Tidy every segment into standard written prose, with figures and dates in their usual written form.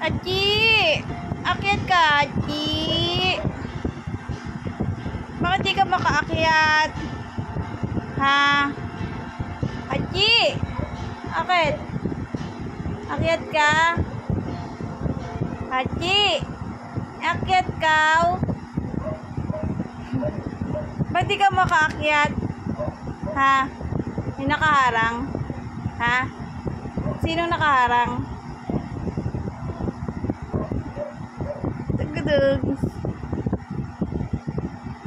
Hachi! Akyat ka, Hachi! Bakit di ka makaakyat? Ha? Hachi! Akyat! Akyat ka? Hachi! Akyat ka? Bakit di ka makaakyat? Ha? May nakaharang? Ha? Sino nakaharang? Tugudug.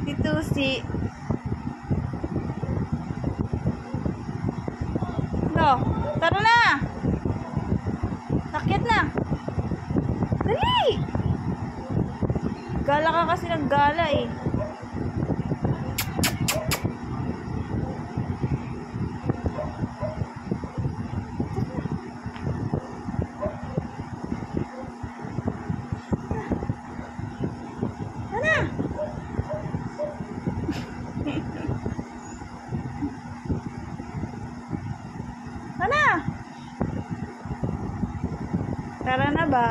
Dito si... No, tara na! Akyat na! Dali! Gala ka kasi ng gala eh. Sana! Tara na ba?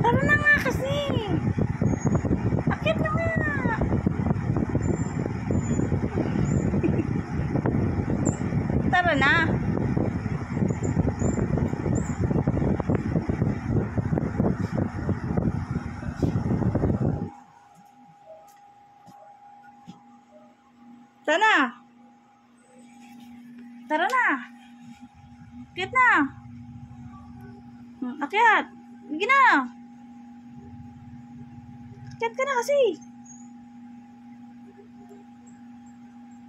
Tara na nga kasi! Akit na nga! Tara na! Tara! Tara na! Akyat na! Akyat! Sige na! Akyat ka na kasi!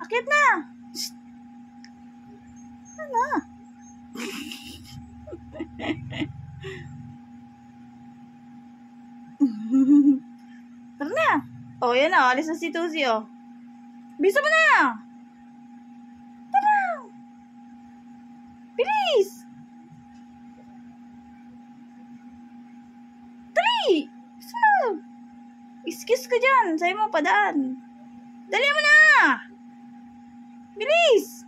Akyat na! Shhh! Ano? Tara na! O, yan na. Alis na si Tusi, o. Bisa mo na! Tara! Bilis! Dali! Bisa mo! Excuse ka dyan. Sa'yo mo padaan. Dali mo na! Bilis!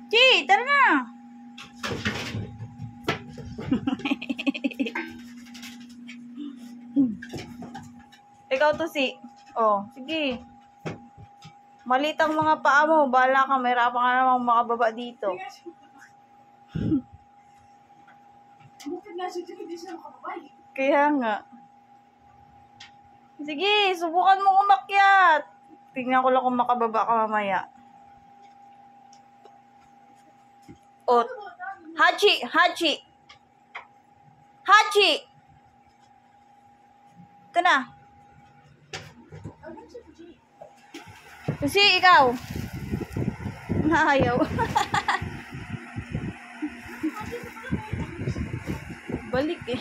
Chi, tara na! Ikaw to si... Oh, sige. Malit ang mga paa mo. Bahala ka. Mahirapan ka namang makababa dito. Kaya nga. Sige, subukan mo umakyat. Tingnan ko lang kung makababa ka mamaya. Oh, Hachi! Hachi! Hachi! Ito na. Kasi ikaw. Ayaw. Balik eh.